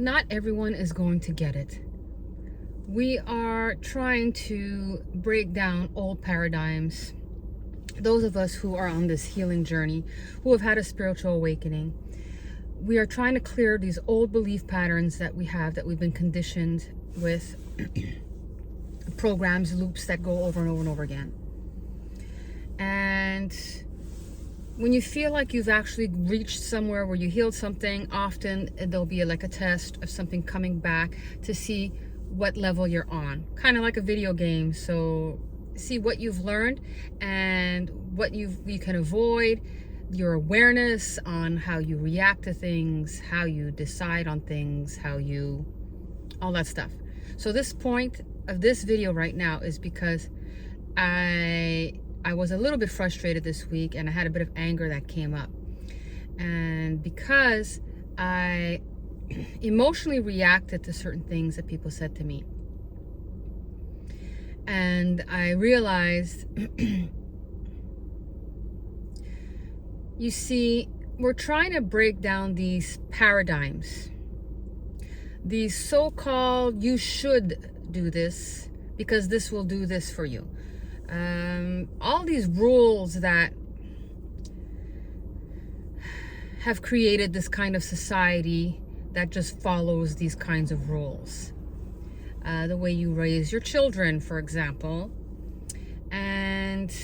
not everyone is going to get it. We are trying to break down old paradigms. Those of us who are on this healing journey, who have had a spiritual awakening, we are trying to clear these old belief patterns that we have, that we've been conditioned with, programs, loops that go over and over and over again. And when you feel like you've actually reached somewhere where you healed something, often there'll be like a test of something coming back to see what level you're on. Kind of like a video game. So see what you've learned and what you can avoid, your awareness on how you react to things, how you decide on things, all that stuff. So this point of this video right now is because I was a little bit frustrated this week, and I had a bit of anger that came up. And because I emotionally reacted to certain things that people said to me, and I realized, you see, we're trying to break down these paradigms, these so-called you should do this because this will do this for you. All these rules that have created this kind of society that just follows these kinds of rules. The way you raise your children, for example. And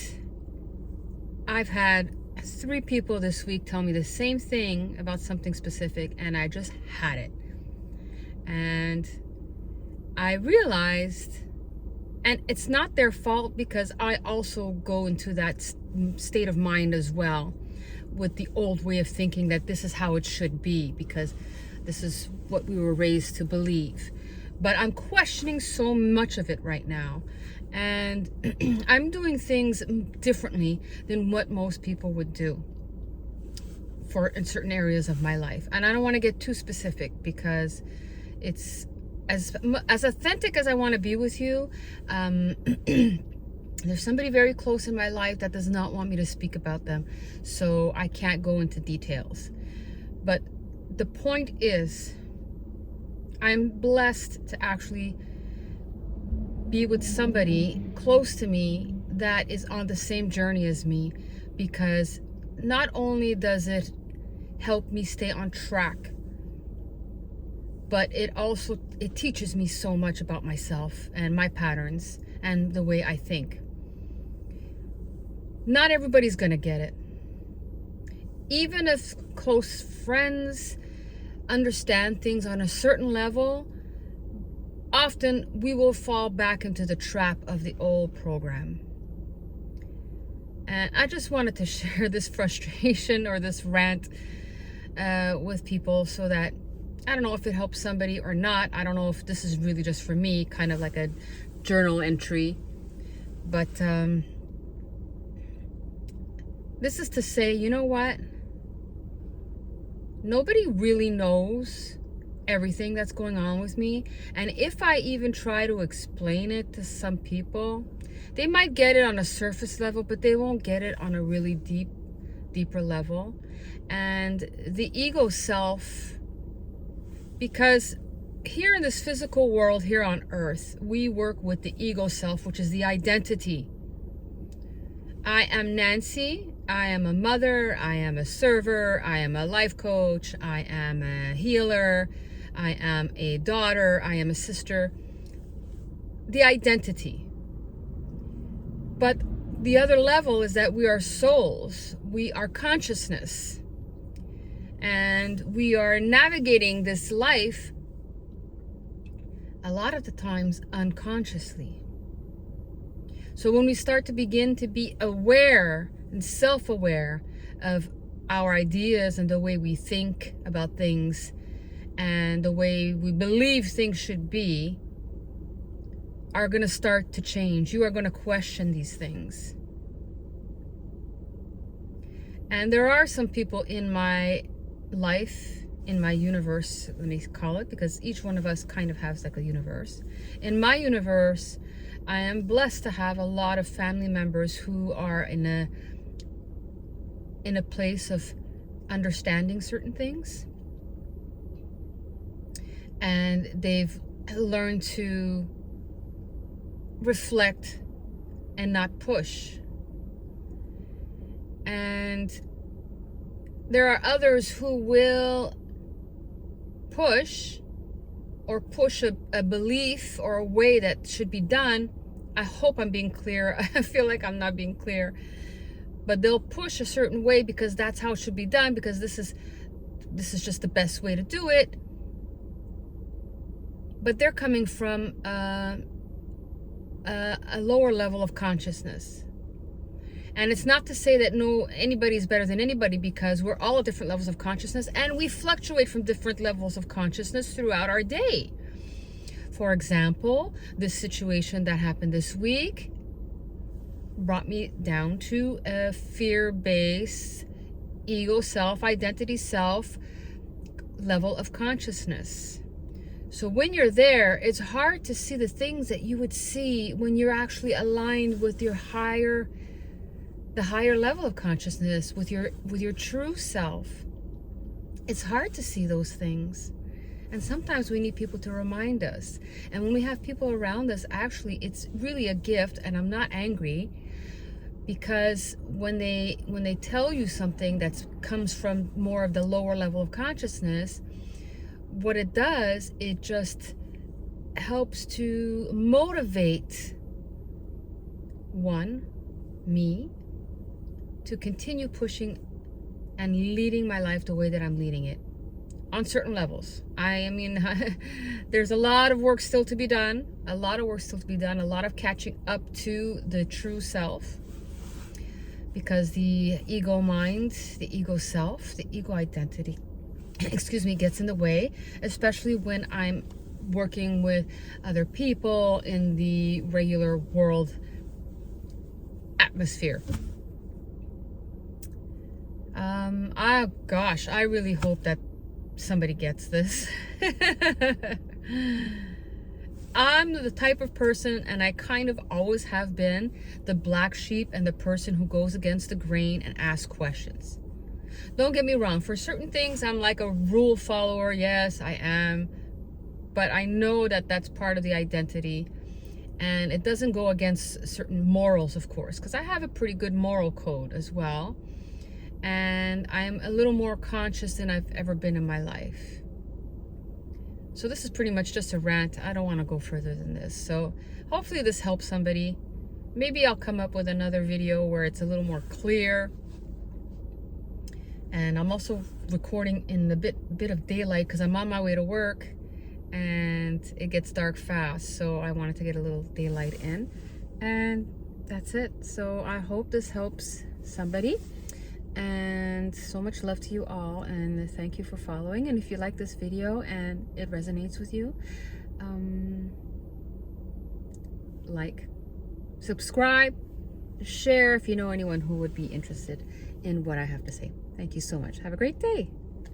I've had 3 people this week tell me the same thing about something specific, and I just had it. And I realized, and it's not their fault, because I also go into that state of mind as well, with the old way of thinking that this is how it should be, because this is what we were raised to believe. But I'm questioning so much of it right now. And I'm doing things differently than what most people would do in certain areas of my life. And I don't want to get too specific, because it's as authentic as I want to be with you. There's somebody very close in my life that does not want me to speak about them, so I can't go into details. But the point is, I'm blessed to actually be with somebody close to me that is on the same journey as me, because not only does it help me stay on track, but it teaches me so much about myself and my patterns and the way I think. Not everybody's gonna get it. Even if close friends understand things on a certain level, often we will fall back into the trap of the old program. And I just wanted to share this frustration or this rant with people, so that, I don't know if it helps somebody or not. I don't know if this is really just for me, kind of like a journal entry. But this is to say, you know what? Nobody really knows everything that's going on with me. And if I even try to explain it to some people, they might get it on a surface level, but they won't get it on a really deeper level. And the ego self, because here in this physical world, here on earth, we work with the ego self, which is the identity. I am Nancy. I am a mother. I am a server. I am a life coach. I am a healer. I am a daughter. I am a sister. The identity. But the other level is that we are souls. We are consciousness. And we are navigating this life a lot of the times unconsciously. So when we start to begin to be aware and self-aware of our ideas and the way we think about things and the way we believe things should be, are going to start to change. You are going to question these things. And there are some people in my life, in my universe, let me call it, because each one of us kind of has like a universe. In my universe, I am blessed to have a lot of family members who are in a place of understanding certain things. and they've learned to reflect and not push. And there are others who will push a belief or a way that should be done. I hope I'm being clear. I feel like I'm not being clear. But they'll push a certain way because that's how it should be done, because this is just the best way to do it. But they're coming from a lower level of consciousness. And it's not to say that anybody is better than anybody, because we're all at different levels of consciousness, and we fluctuate from different levels of consciousness throughout our day. For example, this situation that happened this week brought me down to a fear-based ego self, identity self level of consciousness. So when you're there, it's hard to see the things that you would see when you're actually aligned with the higher level of consciousness, with your true self. It's hard to see those things. And sometimes we need people to remind us. And when we have people around us, actually, it's really a gift, and I'm not angry, because when they tell you something that comes from more of the lower level of consciousness, what it does, it just helps to motivate me to continue pushing and leading my life the way that I'm leading it on certain levels. I mean, there's a lot of work still to be done, a lot of catching up to the true self, because the ego mind, the ego self, the ego identity, gets in the way, especially when I'm working with other people in the regular world atmosphere. I really hope that somebody gets this. I'm the type of person, and I kind of always have been, the black sheep and the person who goes against the grain and asks questions. Don't get me wrong, for certain things I'm like a rule follower. Yes, I am. But I know that that's part of the identity, and it doesn't go against certain morals, of course, because I have a pretty good moral code as well. And I'm a little more conscious than I've ever been in my life. So this is pretty much just a rant. I don't want to go further than this. So hopefully this helps somebody. Maybe I'll come up with another video where it's a little more clear. And I'm also recording in a bit of daylight, because I'm on my way to work and it gets dark fast. So I wanted to get a little daylight in. And that's it. So I hope this helps somebody. And so much love to you all, and thank you for following. And if you like this video and it resonates with you, like, subscribe, share if you know anyone who would be interested in what I have to say. Thank you so much. Have a great day.